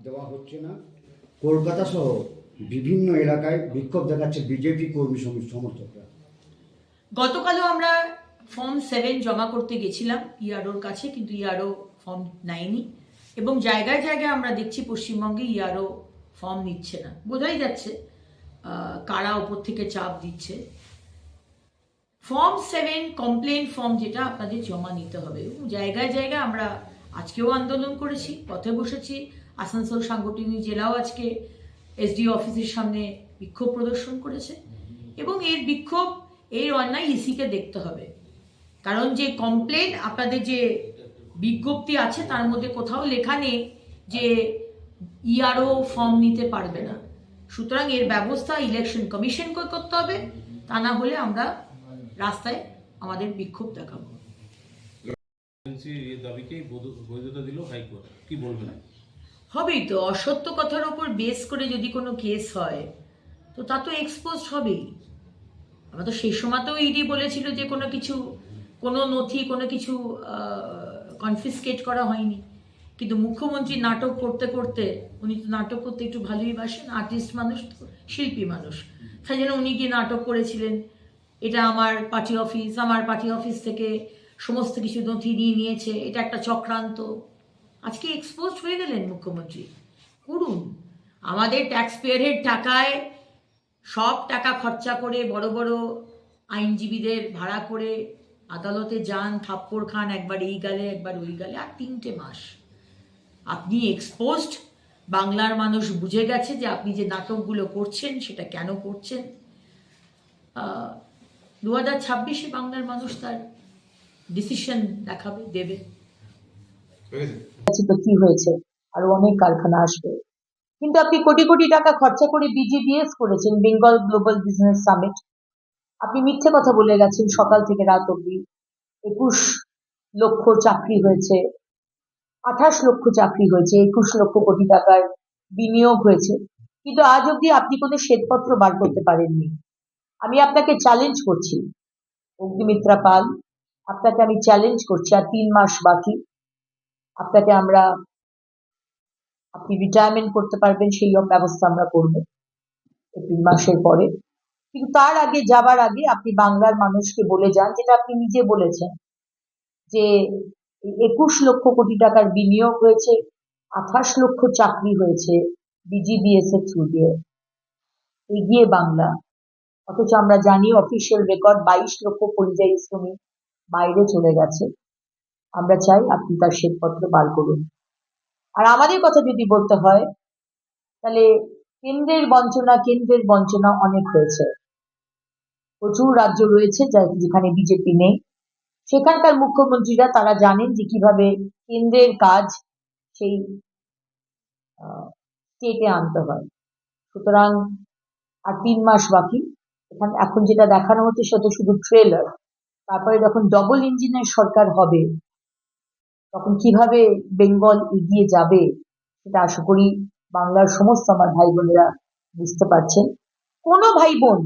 দেওয়া হচ্ছে না। কলকাতা সহ বিভিন্ন এলাকায় বিক্ষোভ দেখাচ্ছে বিজেপি কর্মী সমর্থকরা। গতকালও আমরা ফর্ম 7 জমা করতে গেছিলাম ইআরওর কাছে, কিন্তু ইআরও ফর্ম নেয়নি এবং জায়গায় জায়গায় আমরা দেখছি পশ্চিমবঙ্গে ইআরও ফর্ম নিচ্ছে না। বোঝাই যাচ্ছে কারা ওপর থেকে চাপ দিচ্ছে। ফর্ম 7 কমপ্লেন ফর্ম যেটা আপনাদের জমা নিতে হবে, জায়গায় জায়গায় আমরা আজকেও আন্দোলন করেছি, পথে বসেছি। আসানসোল সাংগঠনিক জেলাও আজকে এসডিও অফিসের সামনে বিক্ষোভ প্রদর্শন করেছে এবং এর অন্যায় ইসিকে দেখতে হবে। কারণ যে কমপ্লেন আপনাদের যে বিজ্ঞপ্তি আছে তার মধ্যে কোথাও লেখা নেই যে ইআরও ফর্ম নিতে পারবে না। সুতরাং এর ব্যবস্থা ইলেকশন কমিশনকে করতে হবে, তা না হলে আমরা রাস্তায় আমাদের বিক্ষোভ দেখাবো। হবেই তো, অসত্য কথার উপর বেস করে যদি কোনো কেস হয় তো তা তো এক্সপোজ হবেই। আমরা তো সেই সময়তেও ইডি বলেছিল যে কোনো নথি কোনো কিছু কনফিসকেট করা হয়নি, কিন্তু মুখ্যমন্ত্রী নাটক করতে করতে, উনি তো নাটক করতে একটু ভালোই বাসেন, আর্টিস্ট মানুষ, শিল্পী মানুষ, তাই জন্য উনি গিয়ে নাটক করেছিলেন এটা আমার পার্টি অফিস থেকে সমস্ত কিছু নথি নিয়েছে, এটা একটা চক্রান্ত। আজকে এক্সপোজ হয়ে গেলেন মুখ্যমন্ত্রী। করুন, আমাদের ট্যাক্স পেয়ারের টাকায় সব টাকা খরচা করে বড় বড় আইনজীবীদের ভাড়া করে আদালতে যান, থাপ্পড় খান, একবার এই গালে একবার ওই গালে, আর 3টে মাস আপনি এক্সপোজড। বাংলার মানুষ বুঝে গেছে যে আপনি যে নাটকগুলো করছেন সেটা কেন করছেন। 2026-এ বাংলার মানুষ তার ডিসিশন দেবে। তো কি হয়েছে, আরো অনেক কারখানা আসবে, কিন্তু আপনি কোটি কোটি টাকা খরচা করে বিজিবিএস করেছেন, বেঙ্গল গ্লোবাল বিজনেস সামিট। আপনি মিথ্যে কথা বলে গেছেন সকাল থেকে রাত অব্দি। 21 লক্ষ চাকরি হয়েছে, 28 লক্ষ চাকরি হয়েছে, 21 লক্ষ কোটি টাকার বিনিয়োগ হয়েছে, কিন্তু আজ অব্দি আপনি কোনো শ্বেতপত্র বার করতে পারেননি। আমি আপনাকে চ্যালেঞ্জ করছি অগ্নিমিত্রা পাল, আপনাকে আমি চ্যালেঞ্জ করছি, আর 3 মাস বাকি। আপনাকে আপনি রিটায়ারমেন্ট করতে পারবেন সেই ব্যবস্থা আমরা করব এপ্রিল মাসের পরে, কিন্তু তার আগে, যাবার আগে আপনি বাংলার মানুষকে বলে যান, যেটা আপনি নিজে বলেছেন, যে 21 লক্ষ কোটি টাকার বিনিয়োগ হয়েছে, 28 লক্ষ চাকরি হয়েছে বিজিবিএস এর থ্রু দিয়ে। এগিয়ে বাংলা, অথচ আমরা জানি অফিসিয়াল রেকর্ড 22 লক্ষ পরিযায়ী শ্রমিক বাইরে চলে গেছে। আমরা চাই আপনি তার শ্বেতপত্র বার করুন। আর আমাদের কথা যদি বলতে হয়, তাহলে কেন্দ্রের বঞ্চনা অনেক হয়েছে। প্রচুর রাজ্য রয়েছে যেখানে বিজেপি নেই, সেখানকার মুখ্যমন্ত্রীরা তারা জানেন যে কিভাবে কেন্দ্রের কাজ সেই স্টেটে আনতে হয়। সুতরাং আর 3 মাস বাকি। এখন যেটা দেখানো হচ্ছে সেটা শুধু ট্রেলার। তারপরে যখন ডবল ইঞ্জিনের সরকার হবে, তখন কিভাবে বেঙ্গল এগিয়ে যাবে সেটা আশা করি বাংলার সমস্ত আমার ভাই বোনেরা বুঝতে পারছেন। কোনো ভাই বোন